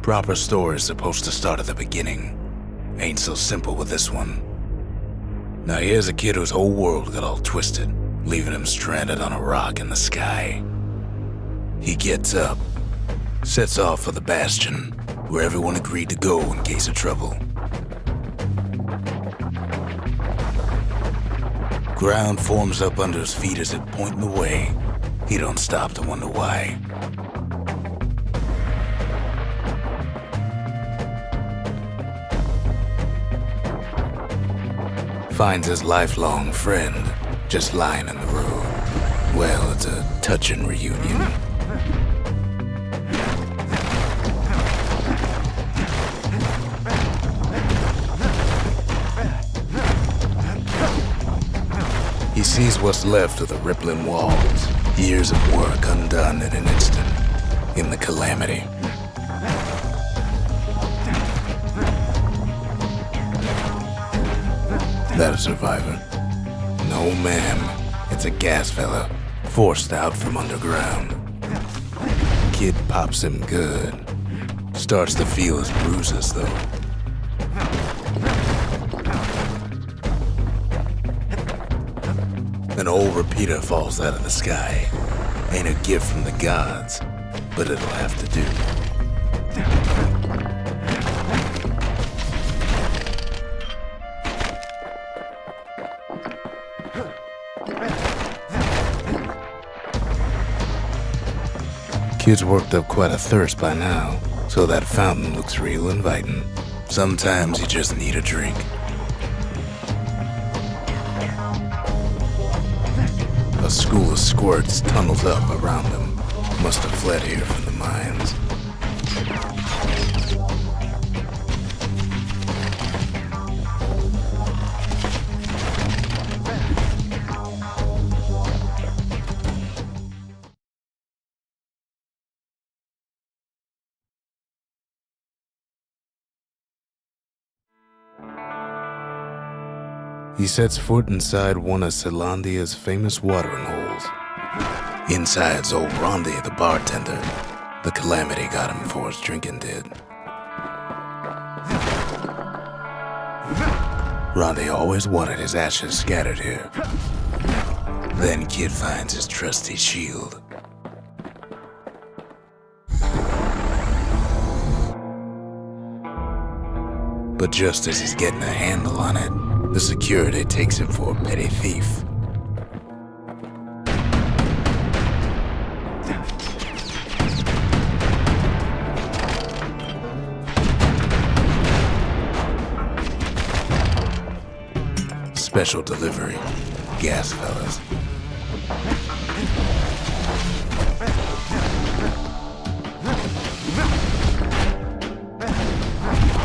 Proper story's supposed to start at the beginning. Ain't so simple with this one. Now here's a kid whose whole world got all twisted, leaving him stranded on a rock in the sky. He gets up, sets off for the Bastion, where everyone agreed to go in case of trouble. Ground forms up under his feet as it pointing the way. He don't stop to wonder why. Finds his lifelong friend just lying in the road. Well, it's a touching reunion. He sees what's left of the rippling walls, years of work undone in an instant, in the calamity. That a survivor? No, ma'am. It's a gas fella, forced out from underground. Kid pops him good. Starts to feel his bruises, though. An old repeater falls out of the sky. Ain't a gift from the gods, but it'll have to do. Kid's worked up quite a thirst by now, so that fountain looks real inviting. Sometimes you just need a drink. A school of squirts tunnels up around him. Must have fled here from the mines. He sets foot inside one of Celandia's famous watering holes. Inside's old Rondi, the bartender. The calamity got him before his drinking did. Rondi always wanted his ashes scattered here. Then Kid finds his trusty shield. But just as he's getting a handle on it, the security takes him for a petty thief. Special delivery, gas fellas.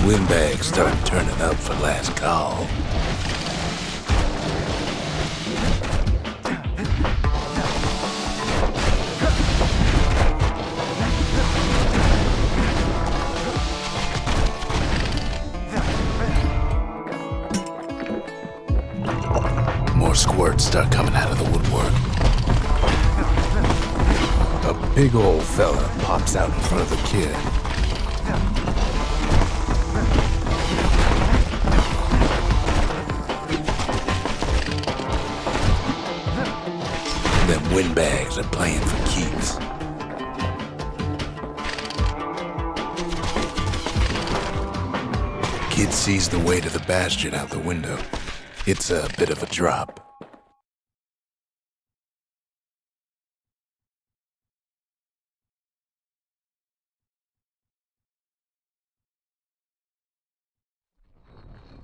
Windbags start turning up for last call. More squirts start coming out of the woodwork. A big old fella pops out in front of the kid. Them windbags are playing for keeps. Kid sees the way to the Bastion out the window. It's a bit of a drop.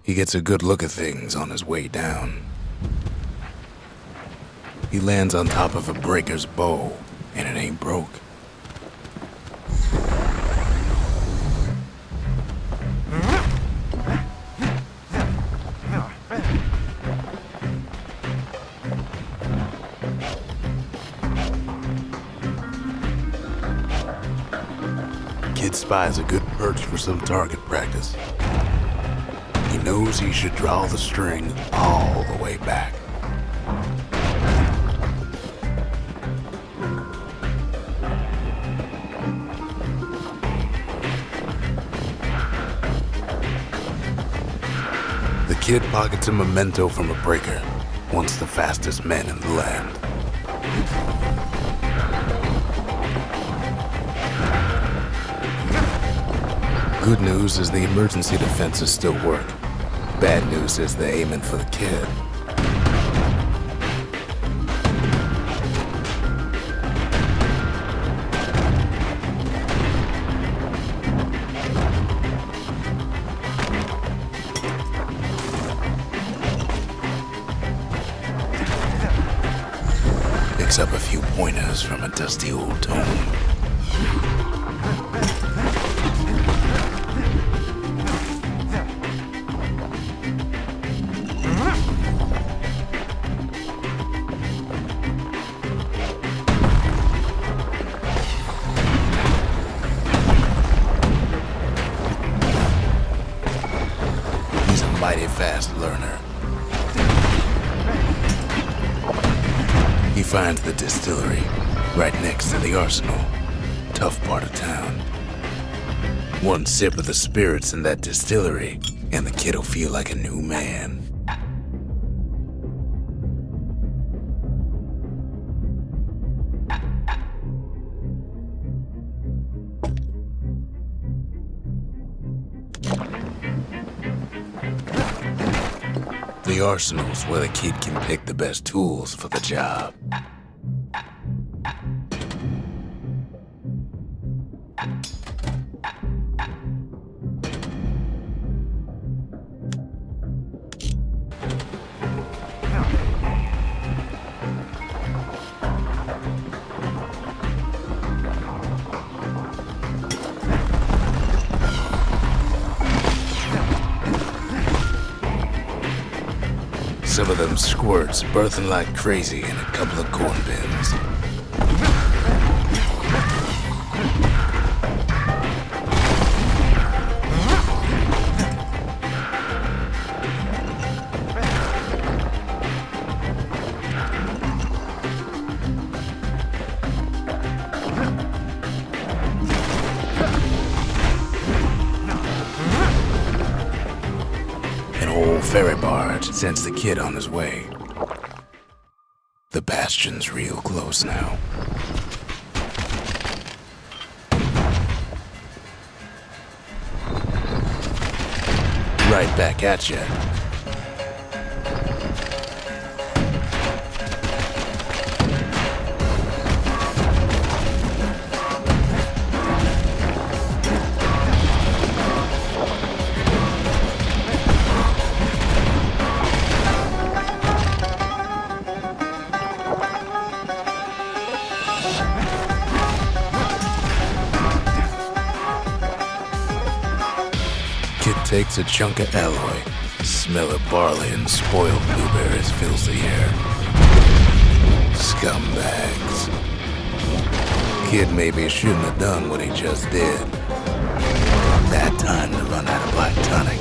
He gets a good look at things on his way down. He lands on top of a breaker's bow, and it ain't broke. Kid spies a good perch for some target practice. He knows he should draw the string all the way back. Kid pockets a memento from a breaker, once the fastest man in the land. Good news is the emergency defenses still work. Bad news is they're aiming for the kid. Picks up a few pointers from a dusty old tome. He's a mighty fast learner. He finds the distillery, right next to the arsenal. Tough part of town. One sip of the spirits in that distillery, and the kid'll feel like a new man. The arsenal's where the kid can pick the best tools for the job. Some of them squirts birthing like crazy in a couple of corn bins. Ferry barge sends the kid on his way. The Bastion's real close now. Right back at ya. Kid takes a chunk of alloy. Smell of barley and spoiled blueberries fills the air. Scumbags. Kid maybe shouldn't have done what he just did. Bad time to run out of black tonic.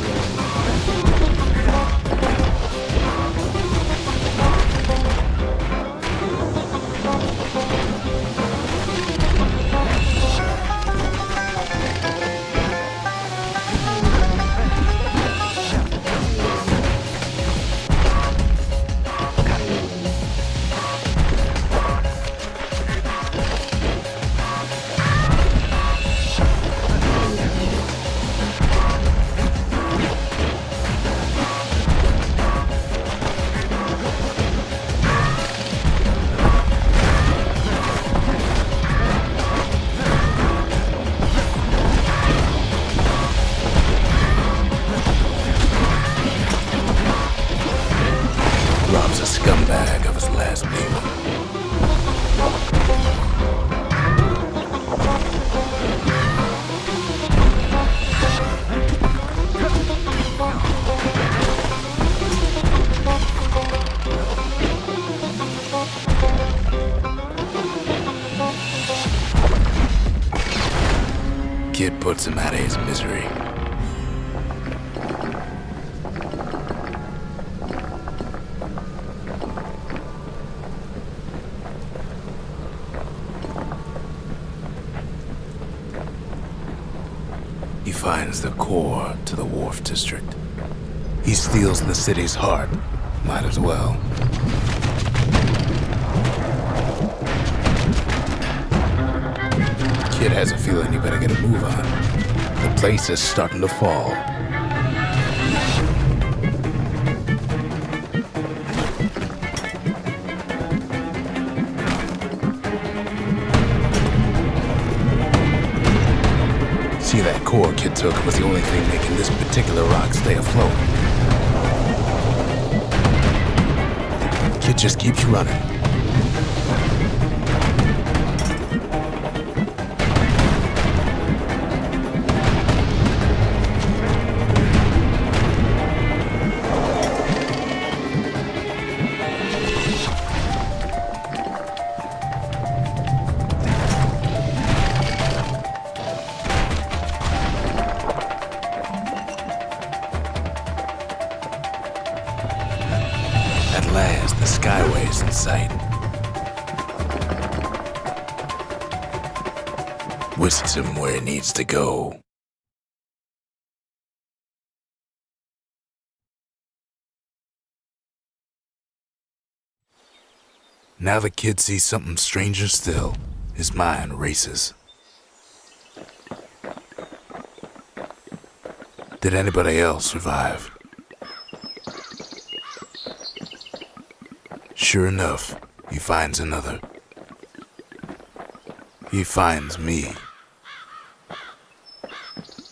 Robs a scumbag of his last meal. Kid puts him out of his misery. He finds the core to the wharf district. He steals the city's heart. Might as well. Kid has a feeling he better get a move on. The place is starting to fall. See, that core Kid took was the only thing making this particular rock stay afloat. Kid just keeps running. At last, the skyway's in sight. Whisks him where he needs to go. Now the kid sees something stranger still. His mind races. Did anybody else survive? Sure enough, he finds another. He finds me.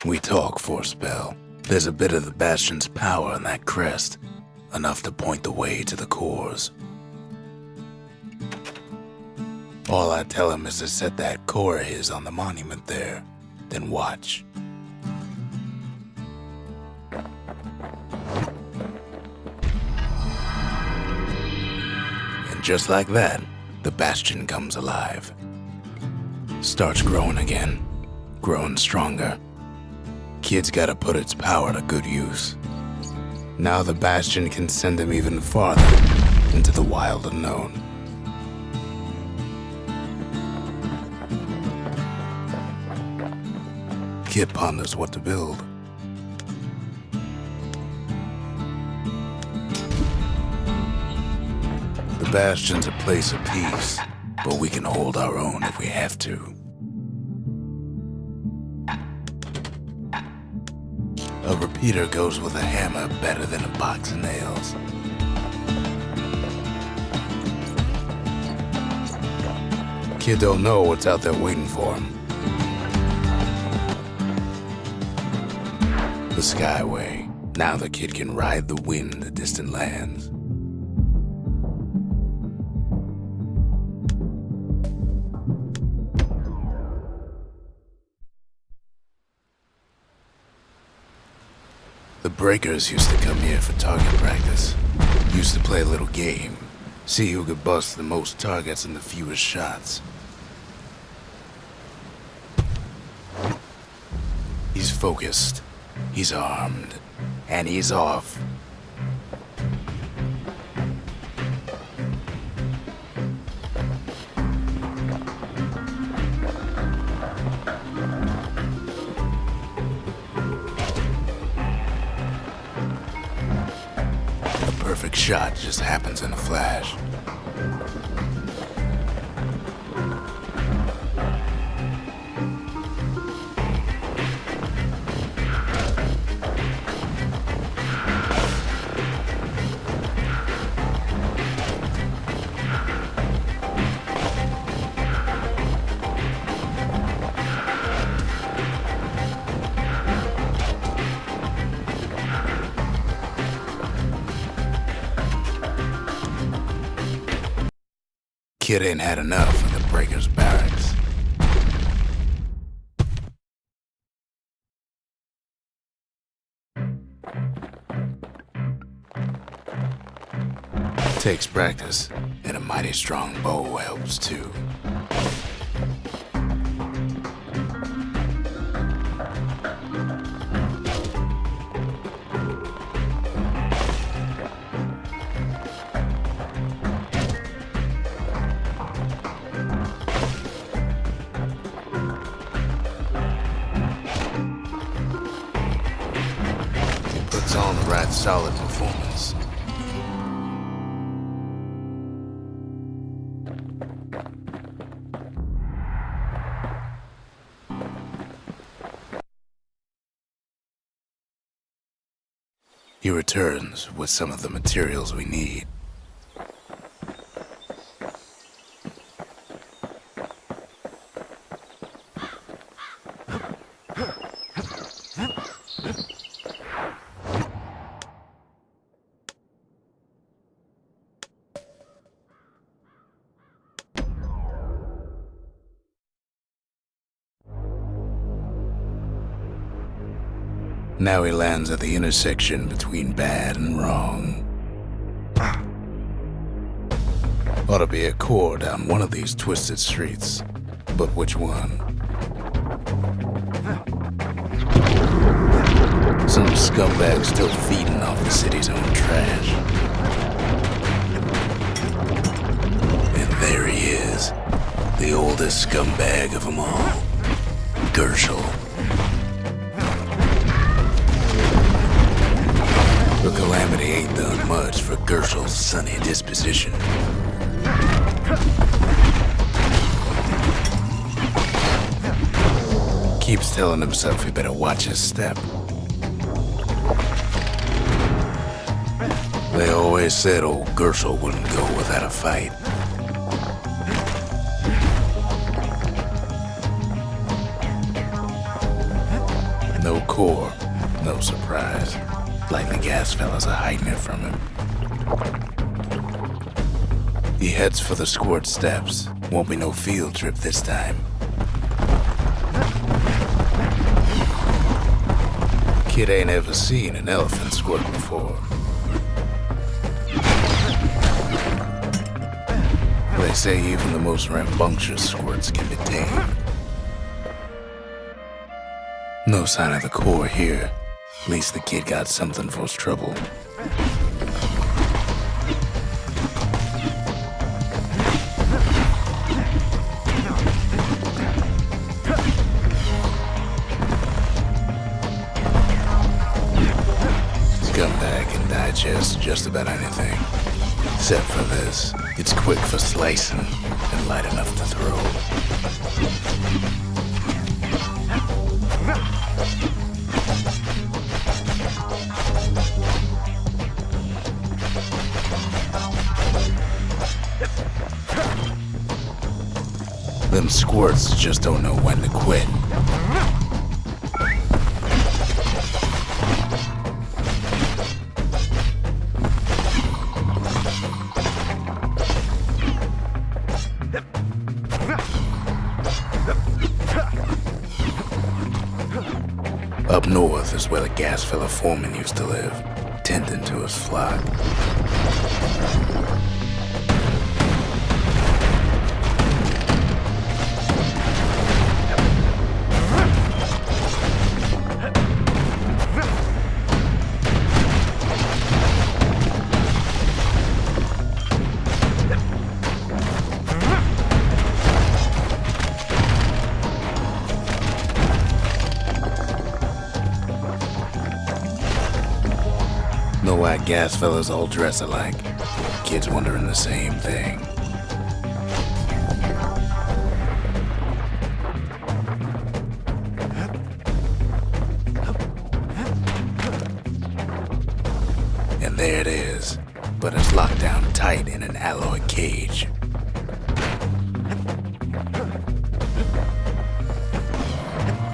We talk for a spell. There's a bit of the Bastion's power in that crest, enough to point the way to the cores. All I tell him is to set that core of his on the monument there, then watch. Just like that, the Bastion comes alive. Starts growing again, growing stronger. Kid's gotta put its power to good use. Now the Bastion can send him even farther into the wild unknown. Kid ponders what to build. The Bastion's a place of peace, but we can hold our own if we have to. A repeater goes with a hammer better than a box of nails. Kid don't know what's out there waiting for him. The Skyway. Now the kid can ride the wind to distant lands. The breakers used to come here for target practice. Used to play a little game. See who could bust the most targets and the fewest shots. He's focused. He's armed. And he's off. Perfect shot just happens in a flash. Kid ain't had enough of the breakers' barracks. Takes practice, and a mighty strong bow helps too. puts on the right solid performance. He returns with some of the materials we need. Now he lands at the intersection between bad and wrong. Ought to be a core down one of these twisted streets, but which one? Some scumbag still feeding off the city's own trash. And there he is, the oldest scumbag of them all, Gershel. The calamity ain't done much for Gershel's sunny disposition. Keeps telling himself he better watch his step. They always said old Gershel wouldn't go without a fight. No core, no surprise. Like the gas fellas are hiding it from him. He heads for the squirt steps. Won't be no field trip this time. Kid ain't ever seen an elephant squirt before. They say even the most rambunctious squirts can be tamed. No sign of the core here. At least the kid got something for his trouble. Scumbag can digest just about anything. Except for this. It's quick for slicing and light enough to throw. Them squirts just don't know when to quit. Up north is where the gas fella foreman used to live, tending to his flock. Know why gas fellas all dress alike? Kids wondering the same thing. And there it is, but it's locked down tight in an alloy cage.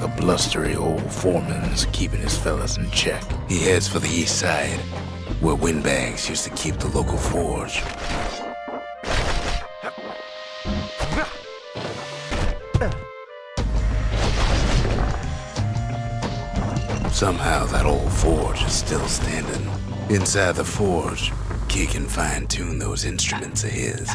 The blustery old foreman's keeping his fellas in check. He heads for the east side, where windbags used to keep the local forge. Somehow that old forge is still standing. Inside the forge, Kid can fine-tune those instruments of his.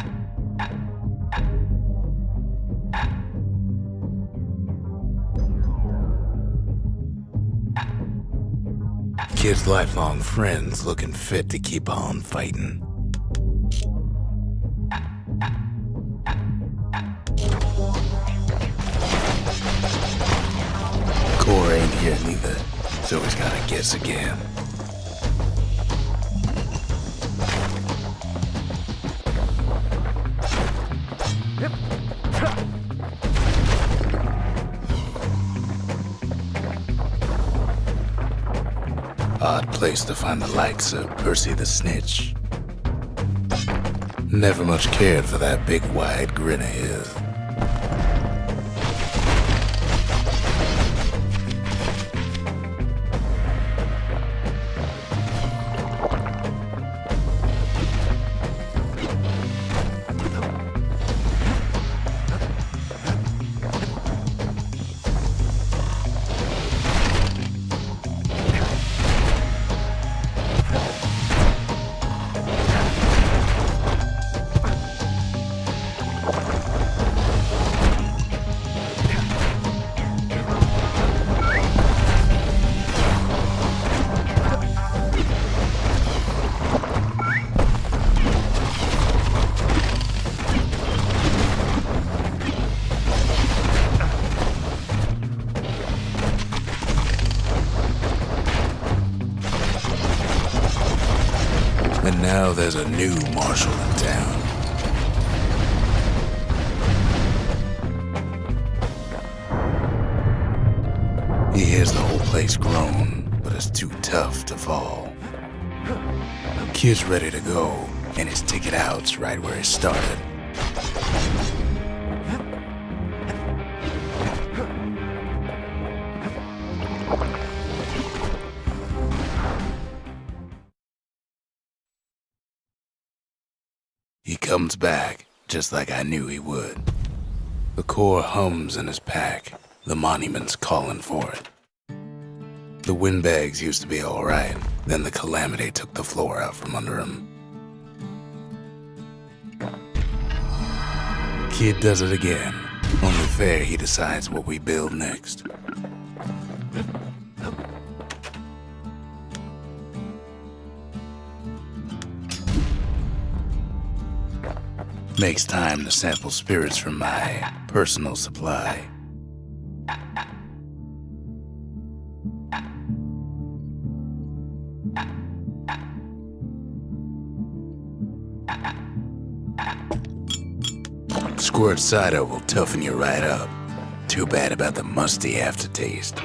Kid's lifelong friends looking fit to keep on fighting. Core ain't here neither, so he's gotta guess again. Odd place to find the likes of Percy the Snitch. Never much cared for that big wide grin of his. And now there's a new marshal in town. He hears the whole place groan, but is too tough to fall. Kid's ready to go, and his ticket out's right where he started. He comes back, just like I knew he would. The core hums in his pack, the monument's calling for it. The windbags used to be alright, then the calamity took the floor out from under him. Kid does it again, only fair he decides what we build next. Makes time to sample spirits from my personal supply. Squirt cider will toughen you right up. Too bad about the musty aftertaste.